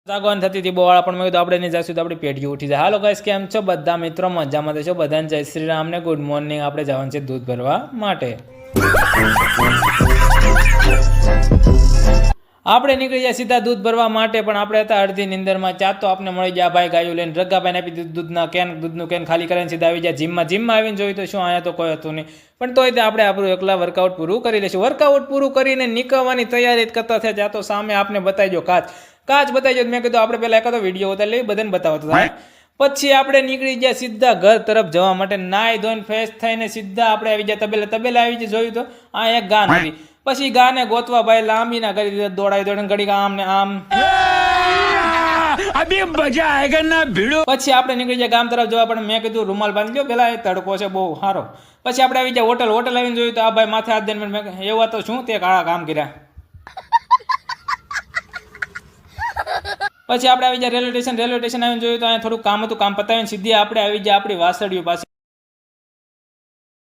જાગવાન થતી હતી બોવાળા પણ મેં કીધું આપણે નહીં જઈશું તો આપણી પેઢી ઉઠી જાય. હાલો ગાઈસ, કેમ છો બધા મિત્રો? મજામાં છો? બધાને જય શ્રી રામ ને ગુડ મોર્નિંગ. આપણે જવાનું છે દૂધ ભરવા માટે. આપણે નીકળી જાય સીધા દૂધ ભરવા માટે, પણ આપણે હતા અડધી નિંદરમાં. ચા તો આપણે મળી ગયા ભાઈ ગાયું લઈને. રગાભાઈને આપી દીધું દૂધનું કેન ખાલી કરીને સીધા આવી જાય જીમમાં આવીને જોયું તો શું અહીંયા તો કોઈ હતું નહીં, પણ તોય તે આપણે આપણું એકલા વર્કઆઉટ પૂરું કરી લઈશું. વર્કઆઉટ પૂરું કરીને નીકળવાની તૈયારી કરતા થયા. ત્યાં તો સામે આપને બતાવી દો કાચ બતાવી દો. મેં કીધું આપણે પહેલાં એકાદો વિડીયો ઉતારી લઈ, બધાને બતાવતો થાય. પછી આપણે નીકળી ગયા સીધા ઘર તરફ જવા માટે. નાઈ ધોઈને ફ્રેશ થઈને સીધા આપણે આવી ગયા તબેલા આવી જાય. જોયું તો આ એક ગાન હતી. પછી ગાને ગોતવા ભાઈ લાંબીના કરી દીધા, દોડાઈ ઘડી આમ ને આમ. પછી આપણે નીકળી ગયા ગામ તરફ જવા, પણ મેં કીધું રૂમાલ બાંધી લો પેલા, એ તડકો છે બહુ સારો. પછી આપણે આવી ગયા હોટલ આવીને જોયું તો આ ભાઈ માથે હાથ દઈને મેં એવા તો શું તે કાળા કામ કર્યા. પછી આપણે આવી જાય રેલવે સ્ટેશન આવીને જોયું તો અહીંયા થોડું કામ હતું, કામ પતાવીને સીધી આપણે આવી જાય આપણી વાસળીઓ પાસે.